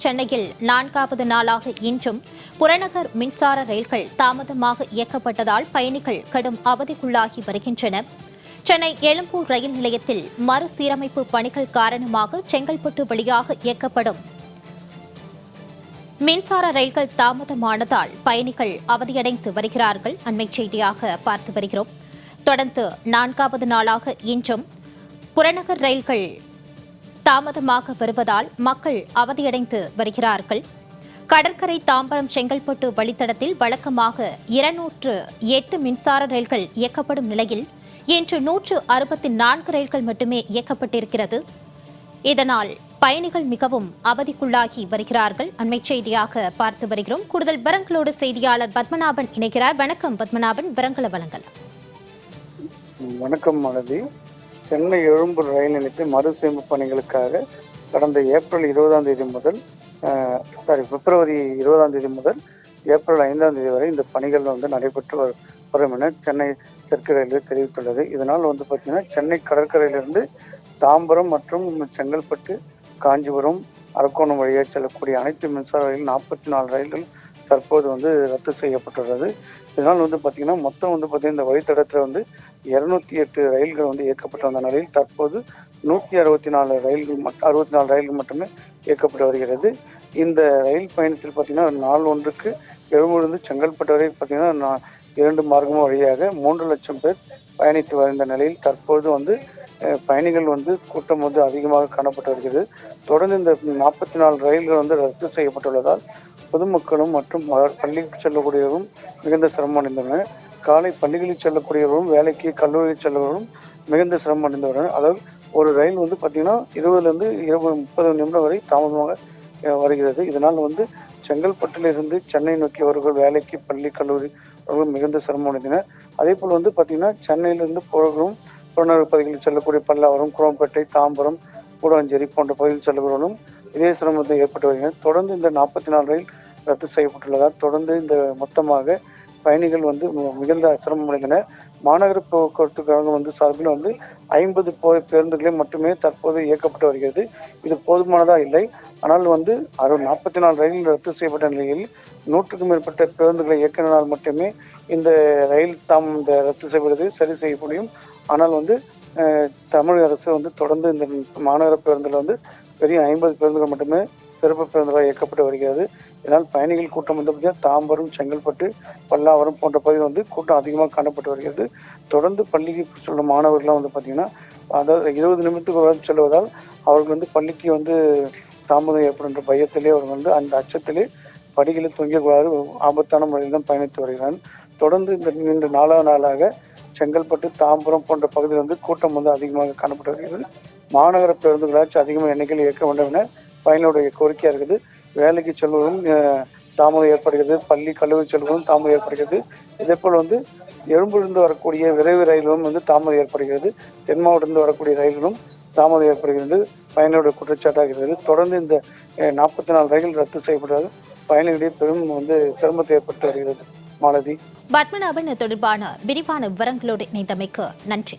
சென்னையில் 4வது நாளாக இன்றும் புறநகர் மின்சார ரயில்கள் தாமதமாக இயக்கப்பட்டதால் பயணிகள் கடும் அவதிக்குள்ளாகி வருகின்றனர். சென்னை எழும்பூர் ரயில் நிலையத்தில் மறுசீரமைப்பு பணிகள் காரணமாக செங்கல்பட்டு வழியாக இயக்கப்படும் மின்சார ரயில்கள் தாமதமானதால் பயணிகள் அவதியடைந்து வருகிறார்கள். அண்மைச் செய்தியாக பார்த்து வருகிறோம். தொடர்ந்து 4வது நாளாக இன்றும் புறநகர் ரயில்கள் தாமதமாக வருவதால் மக்கள் அவதியடைந்து வருகிறார்கள். கடற்கரை தாம்பரம் செங்கல்பட்டு வழித்தடத்தில் வழக்கமாக 208 மின்சார ரயில்கள் இயக்கப்படும் நிலையில் இன்று 164 ரயில்கள் மட்டுமே இயக்கப்பட்டிருக்கிறது. இதனால் பயணிகள் மிகவும் அவதிக்குள்ளாகி வருகிறார்கள். அண்மைச் செய்தியாக பார்த்து வருகிறோம். கூடுதல் விவரங்களோடு செய்தியாளர் பத்மநாபன் இணைக்கிறார். வணக்கம் பத்மநாபன், விவரங்களை வழங்கலாம். வணக்கம் மாலதி. சென்னை எழும்பூர் ரயில் நிலையத்தில் மறுசீரமைப்பு பணிகளுக்காக கடந்த ஏப்ரல் 20ஆம் தேதி முதல் பிப்ரவரி 20ஆம் தேதி முதல் ஏப்ரல் 5ஆம் தேதி வரை இந்த பணிகள் நடைபெற்று வரும் என சென்னை தெற்கு ரயில்வே தெரிவித்துள்ளது. இதனால் பார்த்தீங்கன்னா சென்னை கடற்கரையிலிருந்து தாம்பரம் மற்றும் செங்கல்பட்டு, காஞ்சிபுரம், அரக்கோணம் வழியாக செல்லக்கூடிய அனைத்து மின்சார ரயில் 44 ரயில்கள் தற்போது ரத்து செய்யப்பட்டுள்ளது. இதனால் பார்த்தீங்கன்னா மொத்தம் பார்த்தீங்கன்னா இந்த வழித்தடத்தில் 208 ரயில்கள் இயக்கப்பட்டு வந்த நிலையில் தற்போது 164 ரயில்கள் மட்டுமே இயக்கப்பட்டு வருகிறது. இந்த ரயில் பயணத்தில் பார்த்தீங்கன்னா நாள் ஒன்றுக்கு எழும்பூரிலிருந்து செங்கல்பட்டு வரை பார்த்தீங்கன்னா 2 மார்க்கம் வழியாக 3 லட்சம் பேர் பயணித்து வருகின்ற நிலையில் தற்போது பயணிகள் கூட்டம் அதிகமாக காணப்பட்டு வருகிறது. தொடர்ந்து இந்த 44 ரயில்கள் ரத்து செய்யப்பட்டுள்ளதால் பொதுமக்களும் மற்றும் பள்ளிக்கு செல்லக்கூடியவரும் மிகுந்த சிரமம் அடைந்துள்ளனர். காலை பள்ளிகளில் செல்லக்கூடியவரும் வேலைக்கு கல்லூரியில் செல்லவர்களும் மிகுந்த சிரமம் அடைந்துள்ளனர். அதாவது ஒரு ரயில் பார்த்தீங்கன்னா 20லிருந்து 30 நிமிடம் வரை தாமதமாக வருகிறது. இதனால் செங்கல்பட்டிலிருந்து சென்னை நோக்கியவர்கள் வேலைக்கு பள்ளி கல்லூரி அவர்கள் மிகுந்த சிரமம் அடைந்தனர். அதே போல் பார்த்தீங்கன்னா சென்னையிலிருந்து போகிறவர்களும் புறநகர் பகுதிகளில் செல்லக்கூடிய பல்லாவரம், குரோம்பேட்டை, தாம்பரம், கூடாஞ்சேரி போன்ற பகுதியில் செல்லவர்களும் இதே சிரமத்தை ஏற்பட்டு வருகிறது. தொடர்ந்து இந்த 44 ரயில் ரத்து செய்யப்பட்டுள்ளதால் தொடர்ந்து இந்த மொத்தமாக பயணிகள் மிகுந்த சிரமம் அடைந்தனர். மாநகர போக்குவரத்து கழகம் சார்பில் 50 பேருந்துகளை மட்டுமே தற்போது இயக்கப்பட்டு வருகிறது. இது போதுமானதா இல்லை. ஆனால் 44 ரயில் ரத்து செய்யப்பட்ட நிலையில் 100க்கும் மேற்பட்ட பேருந்துகளை இயக்கினால் மட்டுமே இந்த ரயில் ரத்து செய்வது சரி செய்ய முடியும். ஆனால் தமிழக அரசு தொடர்ந்து இந்த மாநகர பேருந்துகள் பெரிய 50 பேருந்துகள் மட்டுமே சிறப்பு பேருந்துகளாக இயக்கப்பட்டு வருகிறது. இதனால் பயணிகள் கூட்டம் தாம்பரம், செங்கல்பட்டு, பல்லாவரம் போன்ற பகுதியில் கூட்டம் அதிகமாக காணப்பட்டு வருகிறது. தொடர்ந்து பள்ளிக்கு செல்லும் மாணவர்கள்லாம் பார்த்தீங்கன்னா அதாவது 20 நிமிடத்துக்கு செல்வதால் அவர்கள் பள்ளிக்கு தாமதம் ஏற்படுகின்ற பயத்திலே அவர்கள் அந்த அச்சத்திலே படிகளில் தொங்கியவாறு ஆபத்தான முறையில் தான் பயணித்து வருகிறார்கள். தொடர்ந்து இந்த 4வது நாளாக செங்கல்பட்டு, தாம்பரம் போன்ற பகுதியில் கூட்டம் அதிகமாக காணப்பட்டு வருகிறது. மாநகர பேருந்துகளாச்சும் அதிகமாக எண்ணிக்கையில் இயக்க வேண்டும் என பயணிகளுடைய கோரிக்கையாக இருக்குது. வேலைக்கு செல்வதும் தாமதம் ஏற்படுகிறது, பள்ளி கல்லூரி செல்வதும் தாமதம் ஏற்படுகிறது. இதே போல் எழும்பூரிலிருந்து வரக்கூடிய விரைவு ரயில்களும் தாமதம் ஏற்படுகிறது. தென் மாவட்டத்திலிருந்து வரக்கூடிய ரயில்களும் தாமதம் ஏற்படுகிறது பயணிகளுடைய குற்றச்சாட்டாகிறது. தொடர்ந்து இந்த 44 ரயில்கள் ரத்து செய்யப்படுவது பயணிகளிடையே பெரும் சிரமத்தை ஏற்பட்டு வருகிறது. மாலதி. பத்மநாபன் தொடர்பான விரிவான விவரங்களோடு இணைந்தமைக்கு நன்றி.